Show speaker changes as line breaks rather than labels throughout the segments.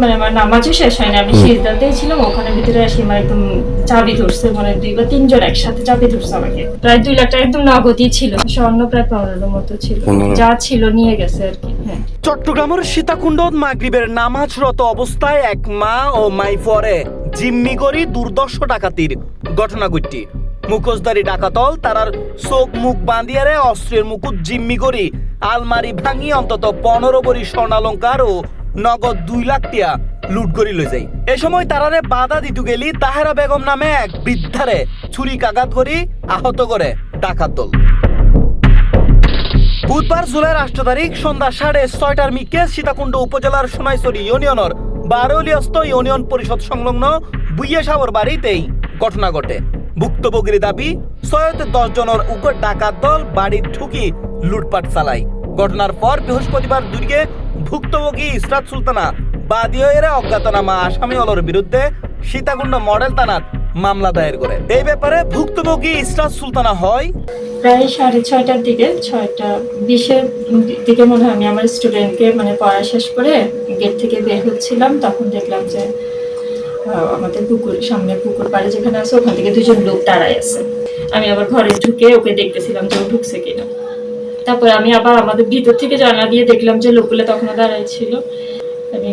মানে আমার নামাজও শেষ হয়নি, আমি সিজদাতেই ছিলাম। ওখানে ভিতরে আসি আমার একদম চাবি ধরছে, মানে 2 বা 3 জন একসাথে চাবি ধরছে আমাকে। প্রায় 2 লাখ টাকা একদম নগদই ছিল, স্বর্ণ প্রায় 15 মতো ছিল, যা ছিল নিয়ে গেছে আর কি। হ্যাঁ,
চট্টগ্রামের সীতাকুণ্ডত মাগরিবের নামাজরত অবস্থায় এক মা ও মাইফরে জিম্মি করি দুর্দর্শ ডাকাতির ঘটনা ঘটটি। মুখোশধারী ডাকাতল তারার চোখ মুখ বাঁধিয়ারে অস্ত্রের মুকুট জিম্মি করি আলমারি ভাঙি অন্তত 15 ভরি স্বর্ণালঙ্কার ও নগদ 2 লাখ টিয়া লুট করি লই যায়। এ সময় তারারে বাধা দিতে গেলি তাহেরা বেগম নামে এক বৃদ্ধারে ছুরি কাঘাত করি আহত করে ডাকাত দল। বুধবার জুলাইয়ের 8 তারিখ সন্ধ্যা 6:30টার মিকে সীতাকুণ্ড উপজেলার সোনাইছড়ি ইউনিয়নের বারোলিয়স্ত ইউনিয়ন পরিষদ সংলগ্ন বুইয়া সাবর বাড়িতেই ঘটনা ঘটে। ভুক্তভোগীর দাবি 6-10 জনের উপর ডাকাত দল বাড়ি ঢুকি লুটপাট চালায়। ঘটনার পর বৃহস্পতিবার দুর্গে ভুক্তভোগী ইসরাত সুলতানা বাদীয়রা অজ্ঞাতনামা আসামি অলর বিরুদ্ধে সীতাকুণ্ড মডেল থানাত মামলা দায়ের করে। এই ব্যাপারে ভুক্তভোগী ইসরাত সুলতানা হয়
প্রায় 6:30টার দিকে, 6:20-এর দিকে মনে হয় আমি আমার স্টুডেন্টকে মানে পড়া শেষ করে গেট থেকে বের হচ্ছিলাম। তখন দেখলাম যে আমাদের পুকুর সামনে, পুকুর পাড়ে যেখানে আছে ওখান থেকে 2 জন লোক দাঁড়ায় আছে। আমি আবার ঘরে ঢুকে ওকে দেখতেছিলাম যে ও ঢুকছে কিনা। তারপর আমি আবার আমাদের ভিতর থেকে জানলা দিয়ে দেখলাম যে লোকগুলো তখনও দাঁড়ায় ছিল। আমি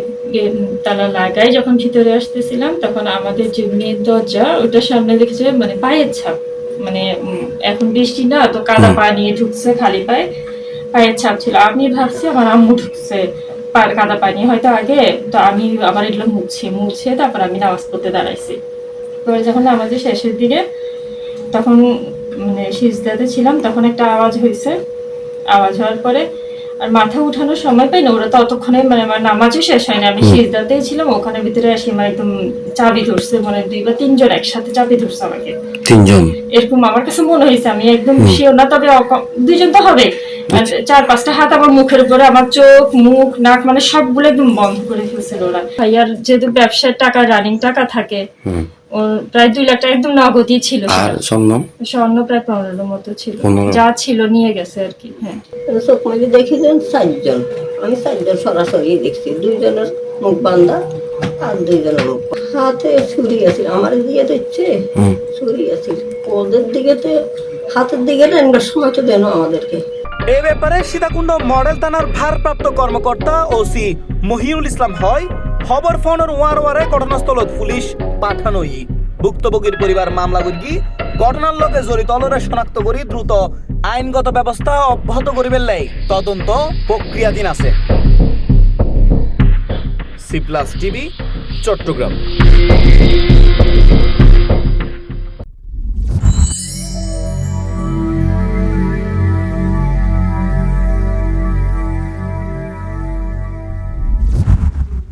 তালা লাগাই যখন ভিতরে আসতেছিলাম তখন আমাদের যে মেয়ের দরজা ওটার সামনে দেখেছে মানে পায়ের ছাপ, মানে এখন বৃষ্টি না তো কাদা পা নিয়ে ঢুকছে, খালি পায়ের ছাপ ছিল। আমি ভাবছি আমার আম্মু ঢুকছে কাদা পানি হয়তো আগে, তো আমি আবার এগুলো মুছে তারপর আমি নামাজ পড়তে দাঁড়াইছি। পরে যখন নামাজের শেষের দিকে তখন মানে সিজদাতে ছিলাম, তখন একটা আওয়াজ হয়েছে। আওয়াজ হওয়ার পরে আর মাথা উঠানোর সময় পাই না, ওরা ততক্ষণে মানে আমার নামাজও শেষ হয়নি, আমি সিজদাতেই ছিলাম। ওখানে ভিতরে আসি আমার একদম চাবি ধরছে, মানে 2 বা 3 জন একসাথে চাবি ধরছে আমাকে।
3 জন
এরকম আমার কাছে মনে হয়েছে, আমি একদম শিওর না, তবে 2 জন তো হবে। 4-5টা হাত আমার মুখের উপরে, আমার চোখ মুখ নাক মানে সবগুলো একদম বন্ধ করে ফেলছিল ওরা। ভাইয়ার যেহেতু ব্যবসার টাকা, রানিং টাকা থাকে, ওর প্রায় 2 লাখ টাকা একদম নগদই ছিল।
আর
স্বর্ণ প্রায় 15 মতো ছিল, যা ছিল নিয়ে গেছে আর কি। হ্যাঁ,
চোখ মেলে দেখেছেন 4 জন, আমি 4 জন সরাসরি দেখছি। 2 জনের মুখ বান্ধা আর 2 জনের মুখ হাতে ছুরি আছে, আমার দিকে দিচ্ছে ছুরি আছে, ওদের দিকে তো হাতের দিকে নেনবার সময় তো দেন আমাদেরকে।
এ ব্যাপারে সীতাকুণ্ড মডেল থানার ভারপ্রাপ্ত কর্মকর্তা ওসি মহিউল ইসলাম হয় খবর ফোনের ওয়ারে ঘটনাস্থলত পুলিশ পাঠানোই। ভুক্তভোগীর পরিবার মামলা করি ঘটনার লোকে জড়িত অলরে শনাক্ত করি দ্রুত আইনগত ব্যবস্থা অব্যাহত করিবেন লাই তদন্ত প্রক্রিয়াধীন আছে। C plus TV, Chittagong.